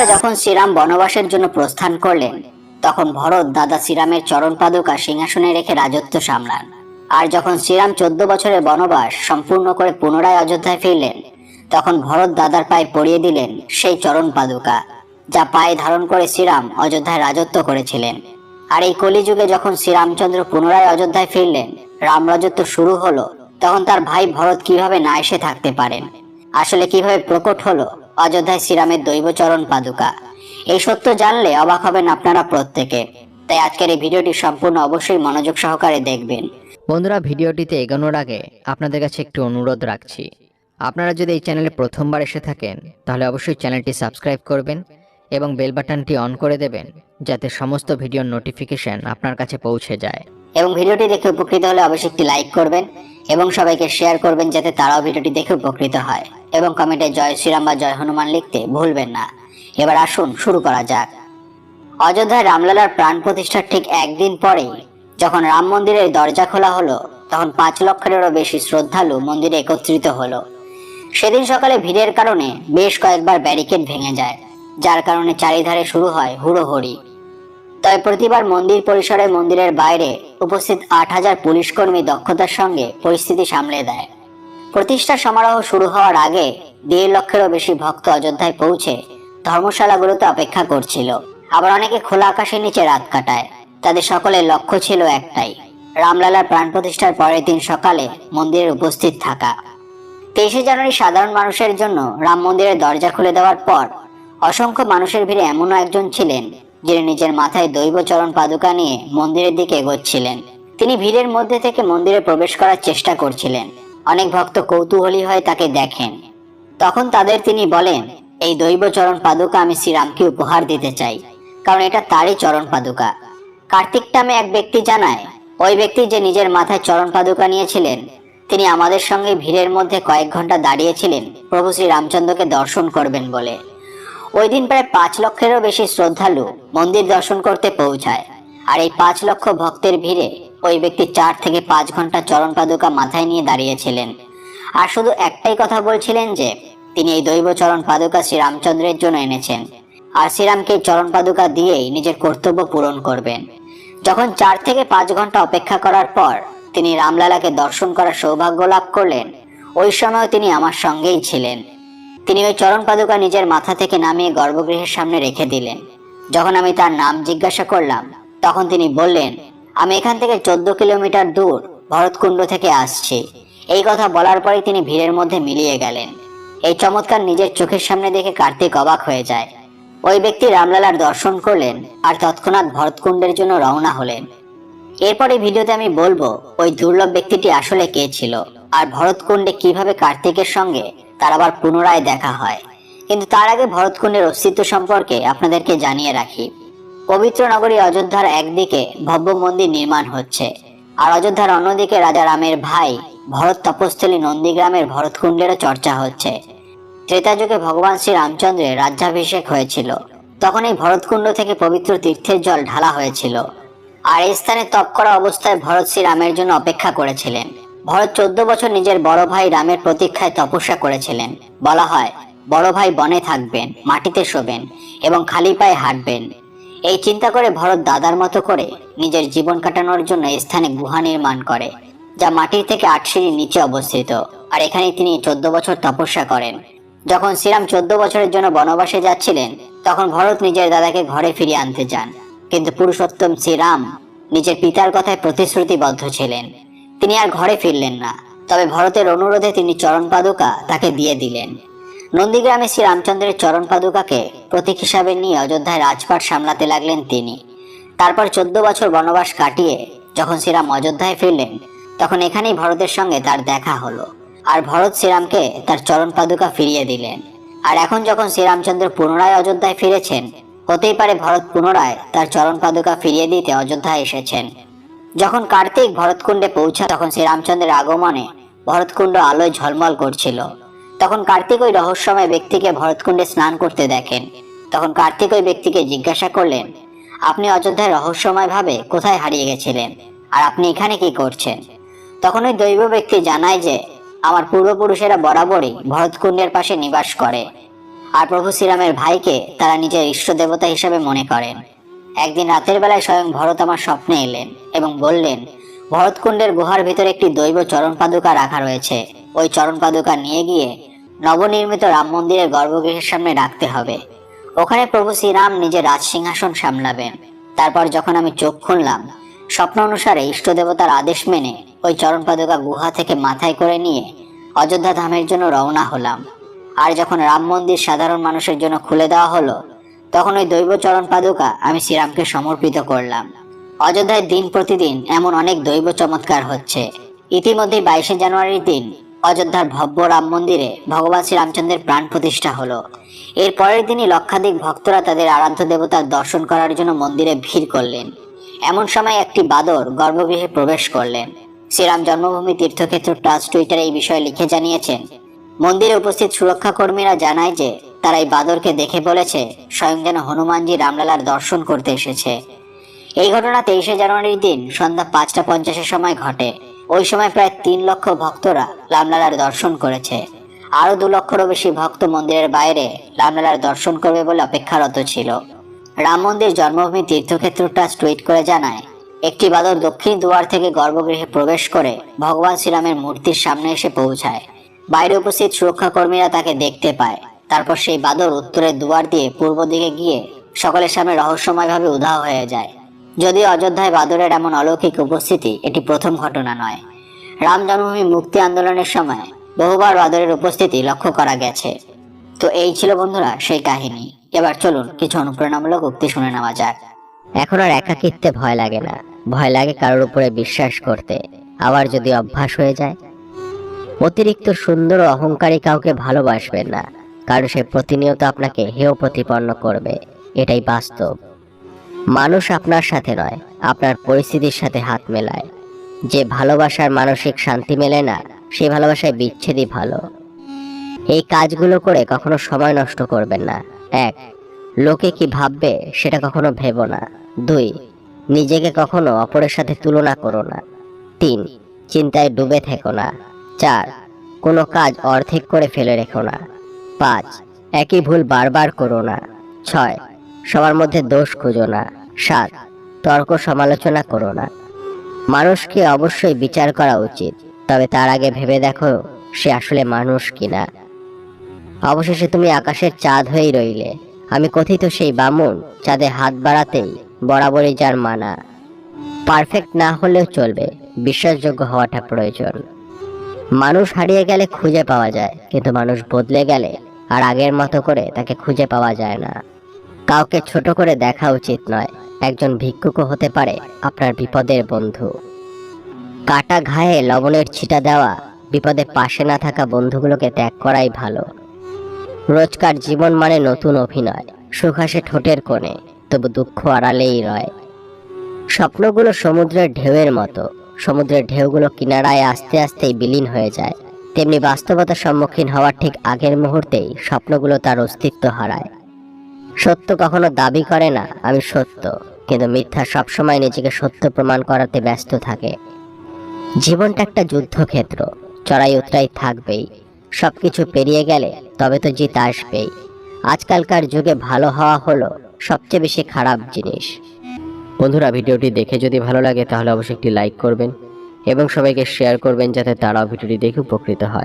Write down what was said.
বন্ধুরা, যখন শ্রীরাম বনবাসের জন্য প্রস্থান করলেন তখন ভরত দাদা শ্রীরামের চরণ পাদুকা সিংহাসনে রেখে রাজত্ব সামলান। আর যখন শ্রীরাম 14 বছরের বনবাস সম্পূর্ণ করে পুনরায় অযোধ্যায় ফিরলেন তখন ভরত দাদার পায়ে পরিয়ে দিলেন সেই চরণ পাদুকা, যা পায়ে ধারণ করে শ্রীরাম অযোধ্যায় রাজত্ব করেছিলেন। আর এই কলিযুগে যখন শ্রীরামচন্দ্র পুনরায় অযোধ্যায় ফিরলেন, রাম রাজত্ব শুরু হলো, তখন তার ভাই ভরত কিভাবে না এসে থাকতে পারেন? আসলে কিভাবে প্রকট হলো অযোধ্যায় শ্রীরামের দৈব চরণ পাদুকা? এই সত্য জানলে অবাক হবেন আপনারা প্রত্যেকে। তাই আজকের এই ভিডিওটি সম্পূর্ণ অবশ্যই মনোযোগ সহকারে দেখবেন। বন্ধুরা, ভিডিওটিতে এগোনোর আগে আপনাদের কাছে একটু অনুরোধ রাখছি। আপনারা যদি এই চ্যানেলে প্রথমবার এসে থাকেন তাহলে অবশ্যই চ্যানেলটি সাবস্ক্রাইব করবেন এবং বেল বাটনটি অন করে দেবেন, যাতে সমস্ত ভিডিওর নোটিফিকেশন আপনার কাছে পৌঁছে যায়। এবং ভিডিওটি দেখে উপকৃত হলে অবশ্যই একটি লাইক করবেন এবং সবাইকে শেয়ার করবেন, যাতে তারাও ভিডিওটি দেখে উপকৃত হয়। এবং কমেন্টে জয় শ্রীরাম বা জয় হনুমান লিখতে ভুলবেন না। এবার আসুন শুরু করা যাক। অযোধ্যায় রামলালার প্রাণ প্রতিষ্ঠার ঠিক একদিন পরেই যখন রাম মন্দিরের দরজা খোলা হলো, তখন 5 লক্ষেরও বেশি শ্রদ্ধালু মন্দিরে একত্রিত হলো। সেদিন সকালে ভিড়ের কারণে বেশ কয়েকবার ব্যারিকেড ভেঙে যায়, যার কারণে চারিধারে শুরু হয় হুড়োহুড়ি। তবে প্রতিবার মন্দির পরিসরে মন্দিরের বাইরে উপস্থিত 8000 পুলিশ কর্মী দক্ষতার সঙ্গে পরিস্থিতি সামলে দেয়। প্রতিষ্ঠা সমারোহ শুরু হওয়ার আগে 1.5 লক্ষেরও বেশি ভক্ত অযোধ্যায় পৌঁছে ধর্মশালাগুলোতে অপেক্ষা করছিল। আবার অনেকে খোলা আকাশের নিচে রাত কাটায়। তাদের সকলের লক্ষ্য ছিল একটাই, রামলালার প্রাণ প্রতিষ্ঠার পরের দিন সকালে মন্দিরে উপস্থিত থাকা। 23শে জানুয়ারি সাধারণ মানুষের জন্য রাম মন্দিরের দরজা খুলে দেওয়ার পর অসংখ্য মানুষের ভিড়ে এমনও একজন ছিলেন যিনি নিজের মাথায় দৈব চরণ পাদুকা নিয়ে মন্দিরের দিকে এগোচ্ছিলেন। তিনি ভিড়ের মধ্যে থেকে মন্দিরে প্রবেশ করার চেষ্টা করছিলেন। অনেক ভক্ত কৌতূহলী হয়ে তাকে দেখেন। তখন তাদের তিনি বলেন, এই দৈব চরণ পাদুকা আমি শ্রীরামকে উপহার দিতে চাই, কারণ এটা তারই চরণ পাদুকা। কার্তিক নামে এক ব্যক্তি জানায়, ওই ব্যক্তি যে নিজের মাথায় চরণ পাদুকা নিয়েছিলেন তিনি আমাদের সঙ্গে ভিড়ের মধ্যে কয়েক ঘন্টা দাঁড়িয়েছিলেন প্রভু শ্রী রামচন্দ্রকে দর্শন করবেন বলে। ওই দিন প্রায় 5 লক্ষেরও বেশি শ্রদ্ধালু মন্দির দর্শন করতে পৌঁছায়। আর এই 5 লক্ষ ভক্তের ভিড়ে ওই ব্যক্তি 4 থেকে 5 ঘন্টা চরণ পাদুকা মাথায় নিয়ে দাঁড়িয়েছিলেন। আর শুধু একটাই কথা বলছিলেন যে তিনি এই দৈব চরণ পাদুকা শ্রী রামচন্দ্রের জন্য এনেছেন, আর শ্রীরামকে চরণ পাদুকা দিয়েই নিজের কর্তব্য পূরণ করবেন। যখন 4 থেকে 5 ঘন্টা অপেক্ষা করার পর তিনি রামলালাকে দর্শন করার সৌভাগ্য লাভ করলেন, ওই সময়ও তিনি আমার সঙ্গেই ছিলেন। তিনি ওই চরণ পাদুকা নিজের মাথা থেকে নামিয়ে গর্ভগৃহের সামনে রেখে দিলেন। যখন আমি তার নাম জিজ্ঞাসা করলাম তখন তিনি বললেন, আমি এখান থেকে 14 কিলোমিটার দূর ভরতকুণ্ড থেকে আসছি। এই কথা বলার পরেই তিনি ভিড়ের মধ্যে মিলিয়ে গেলেন। এই চমৎকার নিজের চোখের সামনে দেখে কার্তিক অবাক হয়ে যায়। ওই ব্যক্তি রামলালার দর্শন করলেন আর তৎক্ষণাৎ ভরতকুণ্ডের জন্য রওনা হলেন। এরপরে ভিডিওতে আমি বলবো ওই দুর্লভ ব্যক্তিটি আসলে কে ছিল, আর ভরতকুণ্ডে কিভাবে কার্তিকের সঙ্গে তার আবার পুনরায় দেখা হয়। কিন্তু তার আগে ভরতকুণ্ডের অস্তিত্ব সম্পর্কে আপনাদেরকে জানিয়ে রাখি। পবিত্র নগরী অযোধ্যার একদিকে ভব্য মন্দির নির্মাণ হচ্ছে, আর অযোধ্যার অন্যদিকে রাজা রামের ভাই ভরত তপস্থলী নন্দীগ্রামের ভরতকুণ্ডেরও চর্চা হচ্ছে। ত্রেতা যুগে ভগবান শ্রী রামচন্দ্রের রাজ্যাভিষেক হয়েছিল, তখন এই ভরতকুণ্ড থেকে পবিত্র তীর্থের জল ঢালা হয়েছিল। আর এই স্থানে তপ করা অবস্থায় ভরত শ্রী রামের জন্য অপেক্ষা করেছিলেন। ভরত 14 বছর নিজের বড় ভাই রামের প্রতীক্ষায় তপস্যা করেছিলেন। বলা হয়, বড় ভাই বনে থাকবেন, মাটিতে শোবেন এবং খালি পায়ে হাঁটবেন। এই চিন্তা করে ভরত দাদার মতো করে নিজের জীবন কাটানোর জন্য এই স্থানে গুহা নির্মাণ করে, যা মাটির থেকে 8 সিঁড়ির নিচে অবস্থিত। আর এখানে তিনি 14 বছর তপস্যা করেন। যখন শ্রীরাম 14 বছরের জন্য বনবাসে যাচ্ছিলেন তখন ভরত নিজের দাদাকে ঘরে ফিরিয়ে আনতে যান। কিন্তু পুরুষোত্তম শ্রীরাম নিজের পিতার কথায় প্রতিশ্রুতিবদ্ধ ছিলেন। তিনি আর ঘরে ফিরলেন না। তবে ভরতের অনুরোধে তিনি চরণ পাদুকা তাকে দিয়ে দিলেন। নন্দীগ্রামে শ্রী রামচন্দ্রের চরণ পাদুকাকে প্রতীক হিসাবে নিয়ে অযোধ্যায় রাজপাট সামলাতে লাগলেন তিনি। তারপর 14 বছর বনবাস কাটিয়ে যখন শ্রীরাম অযোধ্যায় ফিরলেন তখন এখানেই ভরতের সঙ্গে তার দেখা হলো। আর ভরত শ্রীরামকে তার চরণ পাদুকা ফিরিয়ে দিলেন। আর এখন যখন শ্রীরামচন্দ্র পুনরায় অযোধ্যায় ফিরেছেন, হতেই পারে ভরত পুনরায় তার চরণ পাদুকা ফিরিয়ে দিতে অযোধ্যায় এসেছেন। যখন কার্তিক ভরতকুণ্ডে পৌঁছা তখন শ্রীরামচন্দ্রের আগমনে ভরতকুণ্ড আলোয় ঝলমল করছিল। তখন কার্তিক ওই রহস্যময় ব্যক্তিকে ভরতকুণ্ডে স্নান করতে দেখেন। তখন কার্তিক ওই ব্যক্তিকে জিজ্ঞাসা করলেন, আপনি অযোধ্যায় রহস্যময় ভাবে কোথায় হারিয়ে গেছিলেন, আর আপনি এখানে কি করছেন? তখন ওই দৈব ব্যক্তি জানায় যে আমার পূর্বপুরুষেরা বরাবরই ভরতকুণ্ডের পাশে নিবাস করে। আর প্রভু শ্রীরামের ভাইকে তারা নিজের ইষ্ট দেবতা হিসেবে মনে করেন। একদিন রাতের বেলায় স্বয়ং ভরত আমার স্বপ্নে এলেন এবং বললেন, ভরতকুণ্ডের গুহার ভিতরে একটি দৈব চরণ পাদুকা রাখা রয়েছে। ওই চরণ পাদুকা নিয়ে গিয়ে নবনির্মিত রাম মন্দিরের গর্ভগৃহের সামনে রাখতে হবে। ওখানে প্রভু শ্রীরাম নিজের রাজসিংহাসন সামলাবেন। তারপর যখন আমি চোখ খুললাম, স্বপ্ন অনুসারে ইষ্ট দেবতার আদেশ মেনে ওই চরণ পাদুকা গুহা থেকে মাথায় করে নিয়ে অযোধ্যা ধামের জন্য রওনা হলাম। আর যখন রাম মন্দির সাধারণ মানুষের জন্য খুলে দেওয়া হলো, তখন ওই দৈব চরণ পাদুকা আমি শ্রীরামকে সমর্পিত করলাম। অযোধ্যায় দিন প্রতিদিন এমন অনেক দৈব চমৎকার হচ্ছে। ইতিমধ্যে 22শে জানুয়ারির দিন অযোধ্যার ভব্য রাম মন্দিরে ভগবান শ্রীরামচন্দ্রের প্রাণ প্রতিষ্ঠা হলো। এর পরের দিনই লক্ষাধিক ভক্তরা তাদের আরাধ্য দেবতার দর্শন করার জন্য মন্দিরে ভিড় করলেন। এমন সময় একটি বাদর গর্ভগৃহে প্রবেশ করলেন। শ্রীরাম জন্মভূমি তীর্থক্ষেত্র ট্রাস্ট টুইটারে এই বিষয়ে লিখে জানিয়েছেন, মন্দিরে উপস্থিত সুরক্ষা কর্মীরা জানায় যে তারা এই বাদরকে দেখে বলেছে স্বয়ং যেন হনুমানজি রামলালার দর্শন করতে এসেছে। এই ঘটনা 23শে জানুয়ারির দিন সন্ধ্যা 5:50 সময় ঘটে। ওই সময় প্রায় 3 লক্ষ ভক্তরা রামলালার দর্শন করেছে। আরো 2 লক্ষেরও বেশি ভক্ত মন্দিরের বাইরে রামলালার দর্শন করবে বলে অপেক্ষারত ছিল। রাম মন্দির জন্মভূমি তীর্থক্ষেত্র ট্রাস্ট টুইট করে জানায়, একটি বাদর দক্ষিণ দুয়ার থেকে গর্ভগৃহে প্রবেশ করে ভগবান শ্রীরামের মূর্তির সামনে এসে পৌঁছায়। বাইরে উপস্থিত সুরক্ষা কর্মীরা তাকে দেখতে পায়। তারপর সেই বাদর উত্তরের দুয়ার দিয়ে পূর্ব দিকে গিয়ে সকলের সামনে রহস্যময়ভাবে উধাও হয়ে যায়। যদিও অযোধ্যায় বাদরের এমন অলৌকিক উপস্থিতি এটি প্রথম ঘটনা নয়। রাম জন্মভূমি মুক্তি আন্দোলনের সময় বহুবার বাদরের উপস্থিতি লক্ষ্য করা গেছে। তো এই ছিল বন্ধুরা সেই কাহিনী। এবার চলুন কিছু অনুপ্রেরণামূলক উক্তি শুনে নেওয়া যাক। এখন আর একাকিত্বে ভয় লাগে না, ভয় লাগে কারোর উপরে বিশ্বাস করতে। আবার যদি অভ্যাস হয়ে যায়, অতিরিক্ত সুন্দর ও অহংকারী কাউকে ভালোবাসবেন না, কারণ সে প্রতিনিয়ত আপনাকে হেয় প্রতিপন্ন করবে। এটাই বাস্তব। মানুষ আপনার সাথে নয়, আপনার পরিস্থিতির সাথে হাত মেলায়। যে ভালোবাসার মানসিক শান্তি মেলে না, সেই ভালোবাসায় বিচ্ছেদই ভালো। এই কাজগুলো করে কখনো সময় নষ্ট করবেন না। 1. লোকে কি ভাববে সেটা কখনো ভেবো না। 2. নিজেকে কখনো অপরের সাথে তুলনা করো না। 3. চিন্তায় ডুবে থেকো না। 4. কোনো কাজ অর্ধেক করে ফেলে রেখো না। 5. একই ভুল বারবার করো না। 6. সবার মধ্যে দোষ খুঁজো না। 7. তর্ক সমালোচনা করো না। মানুষকে অবশ্যই বিচার করা উচিত, তবে তার আগে ভেবে দেখো সে আসলে মানুষ কিনা। অবশেষে তুমি আকাশের চাঁদ হয়েই রইলে। আমি কথিত সেই বামুন, চাঁদে হাত বাড়াতেই বরাবরই যার মানা। পারফেক্ট না হলেও চলবে, বিশ্বাসযোগ্য হওয়াটা প্রয়োজন। মানুষ হারিয়ে গেলে খুঁজে পাওয়া যায়, কিন্তু মানুষ বদলে গেলে আর আগের মতো করে তাকে খুঁজে পাওয়া যায় না। কাউকে ছোট করে দেখা উচিত নয়। একজন ভিক্ষুকও হতে পারে আপনার বিপদের বন্ধু। কাটা ঘায়ে লবণের ছিটা দেওয়া, বিপদে পাশে না থাকা বন্ধুগুলোকে ত্যাগ করাই ভালো। রোজকার জীবন মানে নতুন অভিনয়। সুখ আসে ঠোঁটের কোণে, তবু দুঃখ আড়ালেই রয়। স্বপ্নগুলো সমুদ্রের ঢেউয়ের মতো। সমুদ্রের ঢেউগুলো কিনারায় আস্তে আস্তেই বিলীন হয়ে যায়। তেমনি বাস্তবতার সম্মুখীন হওয়ার ঠিক আগের মুহূর্তেই স্বপ্নগুলো তার অস্তিত্ব হারায়। সত্য কখনো দাবি করে না আমি সত্য, কিন্তু মিথ্যা সবসময় নিজেকে সত্য প্রমাণ করাতে ব্যস্ত থাকে। জীবনটা একটা যুদ্ধক্ষেত্র, চড়াই উতরাই থাকবেই। সবকিছু পেরিয়ে গেলে তবে তো জিত আসবেই। আজকালকার যুগে ভালো হওয়া হলো সবচেয়ে বেশি খারাপ জিনিস। বন্ধুরা, ভিডিওটি দেখে যদি ভালো লাগে তাহলে অবশ্যই একটি লাইক করবেন এবং সবাইকে শেয়ার করবেন যাতে তারাও ভিডিওটি দেখে উপকৃত হয়।